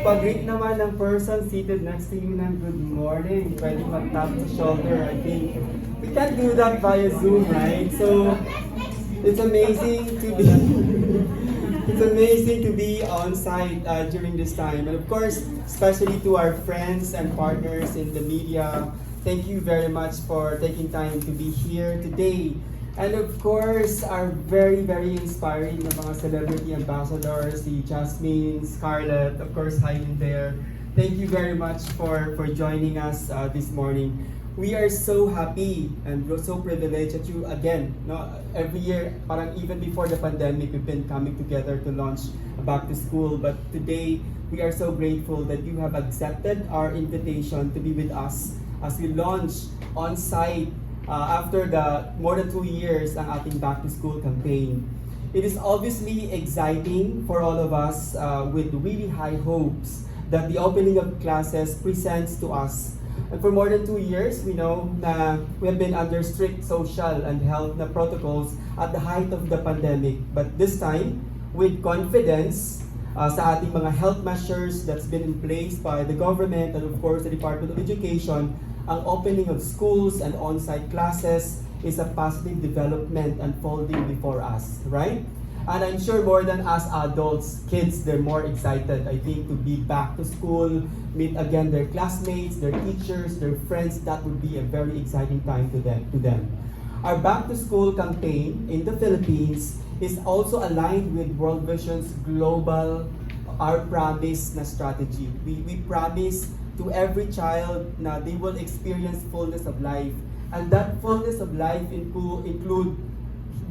pag-greet naman ng person seated next to you ng good morning. Pwede mag-tap sa shoulder. I think we can't do that via Zoom, right? So, it's amazing to be it's amazing to be on site during this time. And of course, especially to our friends and partners in the media, thank you very much for taking time to be here today. And of course, our very, very inspiring na mga celebrity ambassadors, si Jasmine, Scarlet, of course, hi in there. Thank you very much for joining us this morning. We are so happy and we're so privileged that you, again, no, every year, parang even before the pandemic, we've been coming together to launch Back to School. But today, we are so grateful that you have accepted our invitation to be with us as we launch on-site after the more than 2 years ang ating Back to School campaign. It is obviously exciting for all of us with really high hopes that the opening of classes presents to us. And for more than 2 years, we know na we have been under strict social and health na protocols at the height of the pandemic. But this time, with confidence sa ating mga health measures that's been in place by the government and of course the Department of Education, ang opening of schools and on-site classes is a positive development unfolding before us, right? And I'm sure more than us adults, kids, they're more excited, I think, to be back to school, meet again their classmates, their teachers, their friends. That would be a very exciting time to them. Our Back to School campaign in the Philippines is also aligned with World Vision's global Our Promise na strategy. We promise to every child na they will experience fullness of life. And that fullness of life include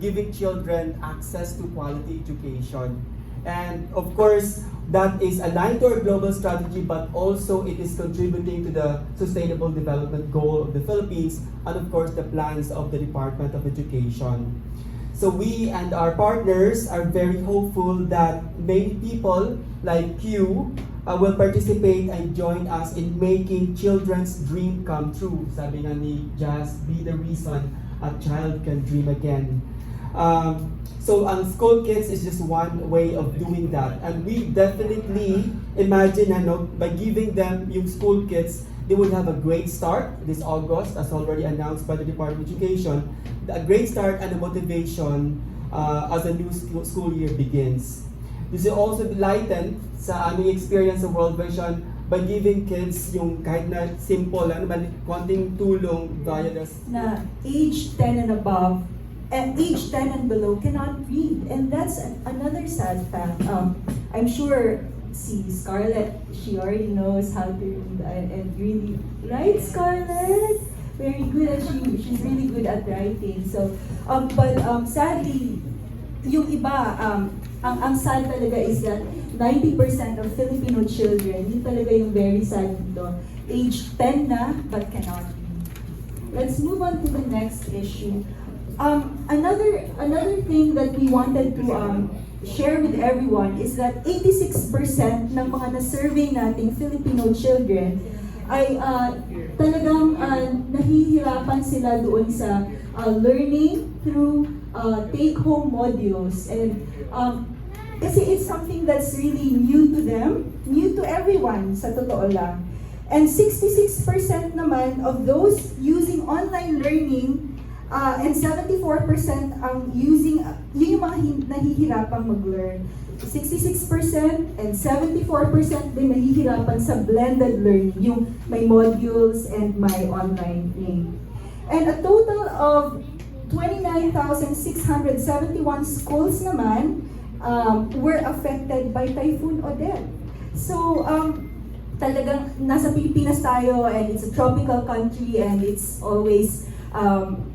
giving children access to quality education. And of course, that is aligned to our global strategy, but also it is contributing to the Sustainable Development Goal of the Philippines and of course the plans of the Department of Education. So we and our partners are very hopeful that many people like you will participate and join us in making children's dream come true. Sabi nga ni Jazz, be the reason a child can dream again. So ang school kids is just one way of doing that. And we definitely imagine by giving them yung school kids, they will have a great start this August, as already announced by the Department of Education, a great start and a motivation as a new school year begins. This will also lighten sa aming experience sa World Vision by giving kids yung kahit na simple, konting tulong via this. Na age 10 and above, and age 10 and below cannot read. And that's another sad fact. I'm sure si Scarlet, she already knows how to read and really, right, Scarlet? Very good, and she's really good at writing. So, but sadly, yung iba, ang sad talaga is that 90% of Filipino children, yun talaga yung very sad dito, age 10 na, but cannot read. Let's move on to the next issue. Another thing that we wanted to share with everyone is that 86% ng mga na-survey nating Filipino children ay talagang nahihirapan sila doon sa learning through take-home modules. And kasi it's something that's really new to them, new to everyone, sa totoo lang. And 66% naman of those using online learning and 74% ang using, yun yung mga nahihirapang mag-learn. 66% and 74% din nahihirapan sa blended learning, yung may modules and may online thing. And a total of 29,671 schools naman were affected by Typhoon Odette. So, talagang nasa Pilipinas tayo and it's a tropical country and it's always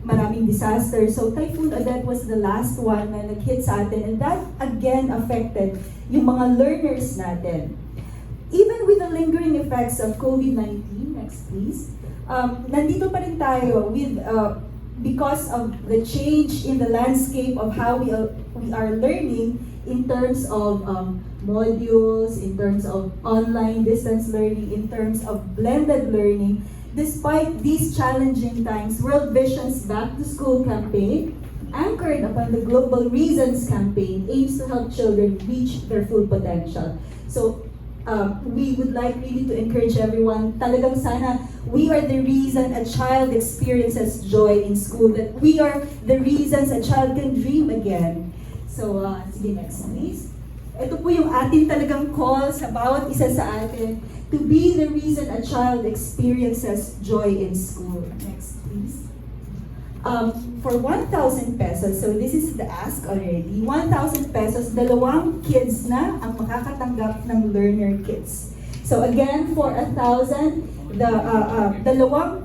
maraming disaster. So Typhoon Odette was the last one na nag-hit sa atin, and that again affected yung mga learners natin. Even with the lingering effects of COVID-19, next please, nandito pa rin tayo with because of the change in the landscape of how we are learning in terms of modules, in terms of online distance learning, in terms of blended learning. Despite these challenging times, World Vision's Back to School campaign, anchored upon the Global Reasons campaign, aims to help children reach their full potential. So, we would like really to encourage everyone, talagang sana we are the reason a child experiences joy in school, that we are the reasons a child can dream again. So, sige, next please. Ito po yung atin talagang call sa bawat isa sa atin to be the reason a child experiences joy in school. Next please. For 1,000 pesos, so this is the ask already, 1,000 pesos, 2 kids na ang makakatanggap ng learner kits. So again, for 1,000, the 2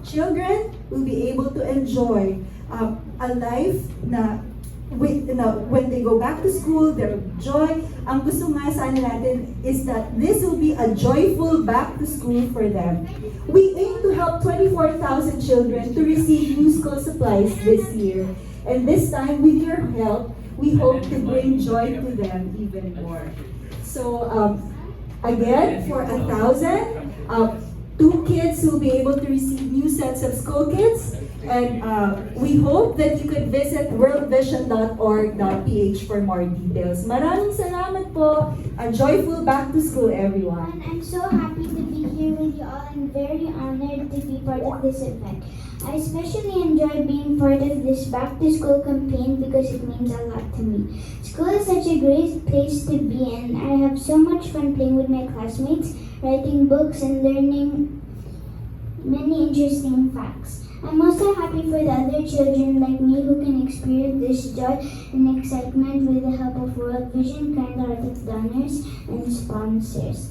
children will be able to enjoy a life na when they go back to school, their joy. Ang gusto nga sana natin is that this will be a joyful back to school for them. We aim to help 24,000 children to receive new school supplies this year. And this time, with your help, we hope to bring joy to them even more. So, again, for 1,000, 2 kids will be able to receive new sets of school kits. And we hope that you could visit worldvision.org.ph for more details. Maraming salamat po. A joyful back to school, everyone. I'm so happy to be here with you all and very honored to be part of this event. I especially enjoy being part of this back to school campaign because it means a lot to me. School is such a great place to be, and I have so much fun playing with my classmates, writing books, and learning many interesting facts. I'm also happy for the other children like me who can experience this joy and excitement with the help of World Vision, kind-hearted donors, and sponsors.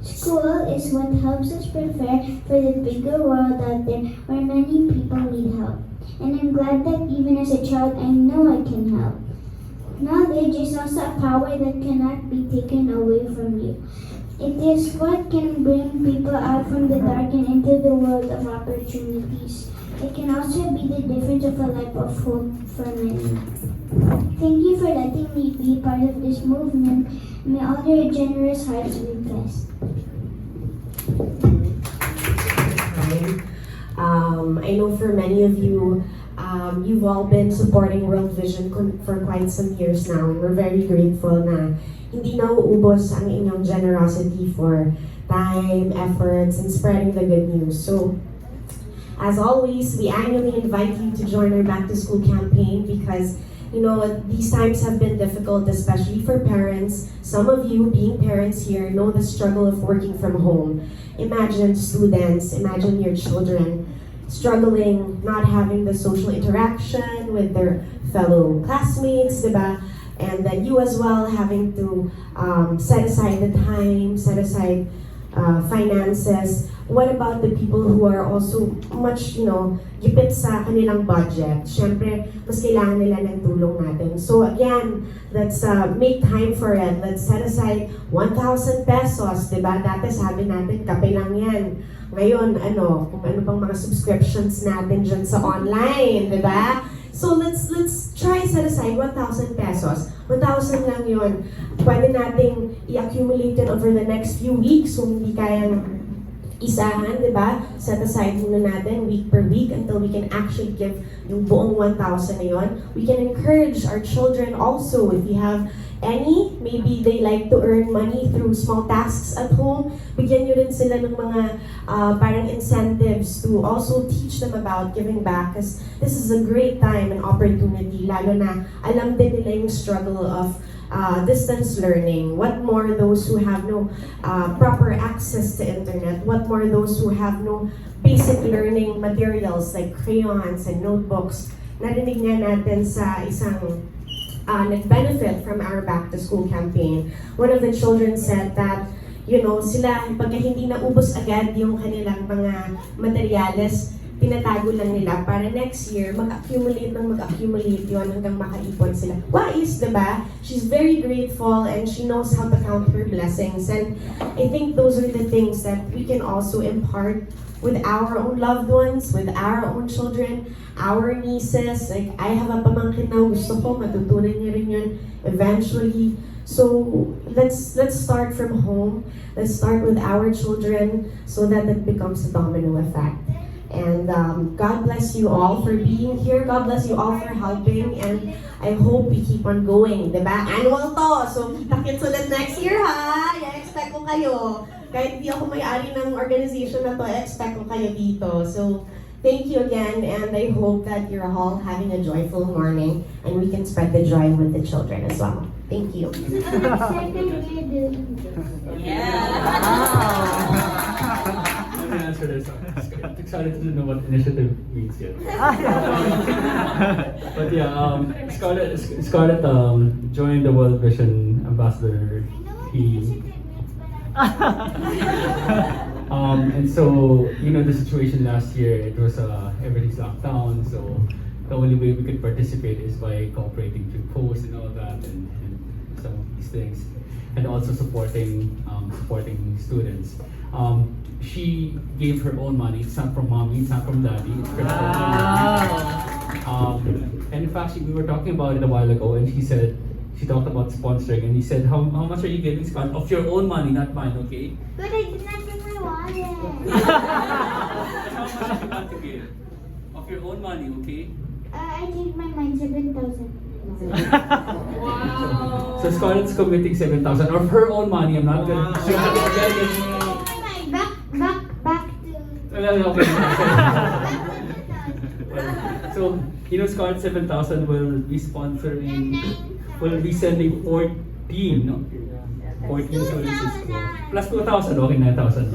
School is what helps us prepare for the bigger world out there where many people need help. And I'm glad that even as a child, I know I can help. Knowledge is also a power that cannot be taken away from you. It is what can bring people out from the dark and into the world of opportunities. It can also be the difference of a life of hope for many. Thank you for letting me be part of this movement. May all your generous hearts be blessed. I know for many of you, you've all been supporting World Vision for quite some years now. We're very grateful na hindi nauubos ang inyong generosity for time, efforts, and spreading the good news. So, as always, we annually invite you to join our Back to School campaign because, you know, these times have been difficult, especially for parents. Some of you, being parents here, know the struggle of working from home. Imagine students, imagine your children struggling, not having the social interaction with their fellow classmates, diba? And then you as well having to set aside the time, set aside finances. What about the people who are also much, gipit sa kanilang budget? Siyempre, mas kailangan nila ng tulong natin. So again, let's make time for it. Let's set aside 1,000 pesos, diba? Dati sabi natin, kape lang yan. Ngayon, kung ano pang mga subscriptions natin dyan sa online, diba? So let's try set aside 1,000 pesos. 1,000 lang yun. Pwede nating i-accumulate it over the next few weeks kung hindi kayang isahan, di ba? Set aside muna natin week per week until we can actually give yung buong 1,000 na yun. We can encourage our children also if you have any, maybe they like to earn money through small tasks at home. Bigyan nyo rin sila ng mga parang incentives to also teach them about giving back because this is a great time and opportunity, lalo na alam din nila yung struggle of distance learning. What more those who have no proper access to internet? What more those who have no basic learning materials like crayons and notebooks? Narinig nga natin sa isang nag-benefit from our back to school campaign. One of the children said that, sila pagka hindi naubos agad yung kanilang mga materyales, tinatago lang nila para next year mag-accumulate yun hanggang makaipon sila. Wais, diba? She's very grateful and she knows how to count her blessings. And I think those are the things that we can also impart with our own loved ones, with our own children, our nieces. Like, I have a pamangkin na gusto ko, matutunan niya rin yun eventually. So, let's start from home. Let's start with our children so that it becomes a domino effect. And God bless you all for being here. God bless you all for helping. And I hope we keep on going. Diba? Annual to. So, kita-kits ulit next year, ha? I-expect ko kayo. Kahit hindi ako may-ari ng organization na to, I-expect ko kayo dito. So, thank you again. And I hope that you're all having a joyful morning. And we can spread the joy with the children as well. Thank you. Let me answer this. I'm excited to know what initiative means yet. But yeah, Scarlet joined the World Vision Ambassador team. And so, you know, the situation last year, it was everything's locked down, so the only way we could participate is by cooperating through posts and all that, and some of these things, and also supporting students. She gave her own money. It's not from mommy, it's not from daddy. It's from her own money. And in fact, we were talking about it a while ago, and she talked about sponsoring, and he said, how much are you giving, Scott? Of your own money, not mine, okay? But I did not bring my wallet. How much do you want to give? Of your own money, okay? I changed my mind, 7,000. Wow. So Scarlett's committing 7,000 of her own money. I'm not gonna. She's not gonna get it. Back to... Okay. So, you know, Scarlett 7,000 will be sponsoring, will be sending 14, no? 14 students to school. Plus 2,000, okay, 9,000.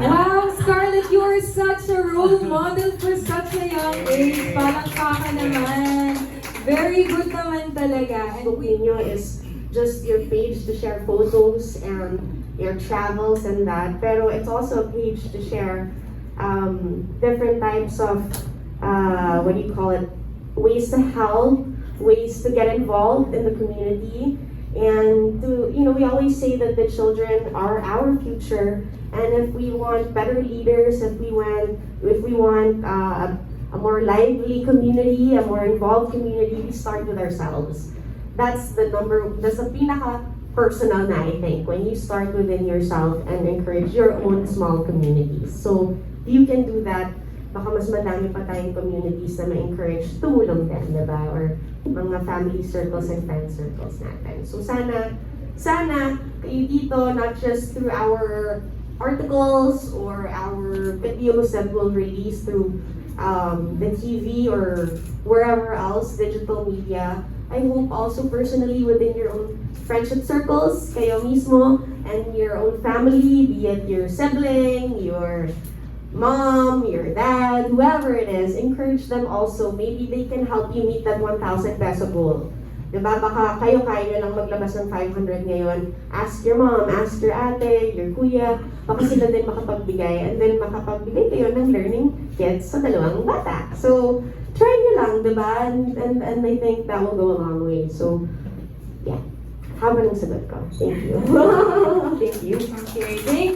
Wow, Scarlett, you are such a role model for such a young age. Palakpakan naman. Very good naman talaga. And Facebook ninyo is just your page to share photos and your travels and that. Pero it's also a page to share different types of, what do you call it, ways to help, ways to get involved in the community. And to, you know, we always say that the children are our future. And if we want better leaders, if we want a more lively community, a more involved community, we start with ourselves. That's the pinaka-personal na, I think, when you start within yourself and encourage your own small communities. So, you can do that. Baka mas madami pa tayong communities na ma-encourage tumulong din, diba? Or mga family circles and friend circles natin. So, sana kayo dito, not just through our articles or our videos that we'll release through the TV or wherever else, digital media. I hope also personally within your own friendship circles, kayo mismo, and your own family, be it your sibling, your mom, your dad, whoever it is, encourage them also. Maybe they can help you meet that 1,000 peso goal. Diba? Baka kayo kaya lang maglabas ng 500 ngayon. Ask your mom, ask your ate, your kuya. Baka sila din makapagbigay. And then makapagbigay kayo ng learning kits sa dalawang bata. So, try nyo lang, diba? And I think that will go a long way. So, yeah. Haba ng sagot ko. Thank you. Thank you. okay, thank